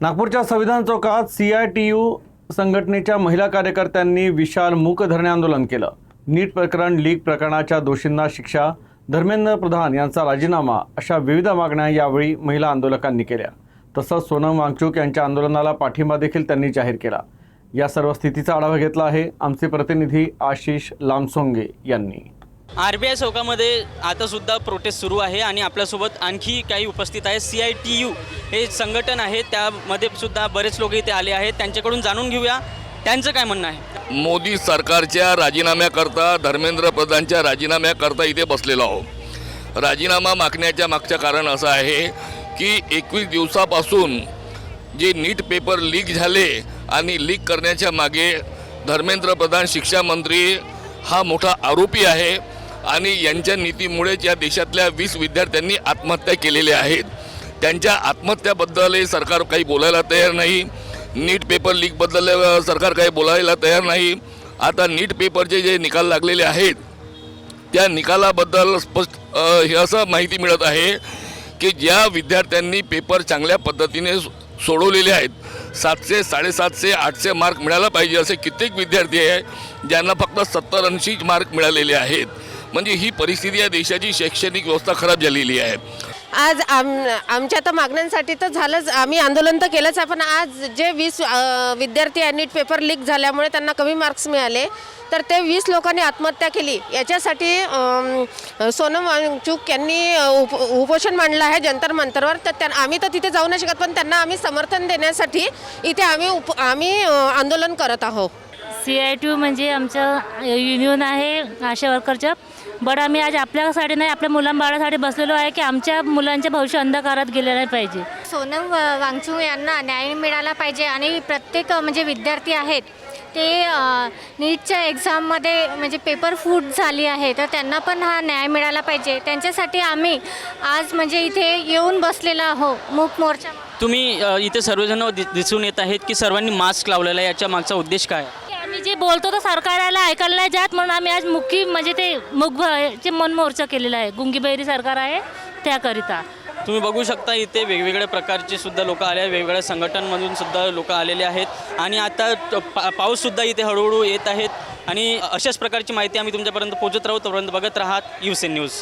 नागपूरच्या संविधान चौकात CITU संघटनेच्या महिला कार्यकर्त्यांनी विशाल मूक धरणे आंदोलन केलं। नीट प्रकरण लीक प्रकरणाच्या दोषींना शिक्षा, धर्मेंद्र प्रधान यांचा राजीनामा अशा विविध मागण्या यावेळी महिला आंदोलकांनी केल्या। तसंच सोनम वांगचुक यांच्या आंदोलनाला पाठिंबा देखील त्यांनी जाहीर केला। या सर्व स्थितीचा आढावा घेतला आहे आमचे प्रतिनिधी आशिष लामसोंगे यांनी। RBI चौकामध्ये आता सुद्धा प्रोटेस्ट सुरू आहे आणि आपल्यासोबत आणखी काही उपस्थित आहे। CITU हे संघटन आहे, त्यामध्ये सुद्धा बरेच लोक इथे आले आहेत। त्यांच्याकडून जाणून घेऊया त्यांचं काय म्हणणं आहे। मोदी सरकारच्या राजीनाम्याकरता, धर्मेंद्र प्रधानच्या राजीनाम्याकरता इथे बसलेलो आहोत। राजीनामा मागण्याच्या मागचं कारण असं आहे की 21 दिवसापासून जे नीट पेपर लीक झाले आणि लीक करण्याच्या मागे धर्मेंद्र प्रधान शिक्षा मंत्री हा मोठा आरोपी आहे आणि यांच्या नीतीमुळेच या देशातल्या 20 विद्यार्थ्यांनी आत्महत्या केलेल्या आहेत। त्यांच्या आत्महत्याबद्दल सरकार काही बोलायला तयार नाही। नीट पेपर लीकबद्दल सरकार काही बोलायला तयार नाही। आता नीट पेपरचे जे निकाल लागलेले आहेत त्या निकालाबद्दल स्पष्ट हे असं माहिती मिळत आहे की ज्या विद्यार्थ्यांनी पेपर चांगल्या पद्धतीने सोडवलेले आहेत, 700, 750, 800 मार्क मिळायला पाहिजे असे कित्येक विद्यार्थी आहे ज्यांना फक्त 70-80 मार्क मिळालेले आहेत। म्हणजे ही परिस्थिती या देशाची शैक्षणिक व्यवस्था खराब झालेली आहे। आज आमच्या तर मागण्यांसाठी तर झालंच, आम्ही आंदोलन तर केलंच आहे, पण आज जे 20 विद्यार्थी नीट पेपर लीक झाल्यामुळे त्यांना कमी मार्क्स मिळाले तर ते 20 लोकांनी आत्महत्या केली। याच्यासाठी सोनम वांगचुक यांनी उपोषण मांडलं आहे जंतर मंतरवर। तर आम्ही तर तिथे जाऊ नाही शकत, पण त्यांना आम्ही समर्थन देण्यासाठी इथे आम्ही आंदोलन करत आहोत। CITU म्हणजे आमचं युनियन आहे आशा वर्करचं, बट आम्ही आज आपल्यासाठी नाही, आपल्या मुलांबाळासाठी बसलेलो आहे की आमच्या मुलांचे भविष्य अंधकारात गेले नाही पाहिजे। सोनम वांगचुक यांना न्याय मिळाला पाहिजे आणि प्रत्येक म्हणजे विद्यार्थी आहेत ते नीटच्या एक्झाममध्ये म्हणजे पेपर फूट झाली आहे तर त्यांना पण हा न्याय मिळाला पाहिजे। त्यांच्यासाठी आम्ही आज म्हणजे इथे येऊन बसलेला आहोत मूक मोर्चा। तुम्ही इथे सर्वजण दिसून येत आहेत की सर्वांनी मास्क लावलेला आहे, याच्या मागचा उद्देश काय आहे? आम्ही जे बोलतो तर सरकारला ऐकायला नाही जात, म्हणून आम्ही आज मुख्य म्हणजे ते मूकचे मन मोर्चा केलेला आहे। गुंगीबैरी सरकार आहे त्याकरिता तुम्ही बघू शकता इथे वेगवेगळ्या प्रकारचे सुद्धा लोक आले आहेत, वेगवेगळ्या संघटनांमधून सुद्धा लोक आलेले आहेत आणि आता पाऊस सुद्धा इथे हळूहळू येत आहेत आणि अशाच प्रकारची माहिती आम्ही तुमच्यापर्यंत पोहोचत राहू। तोपर्यंत बघत राहा USN न्यूज।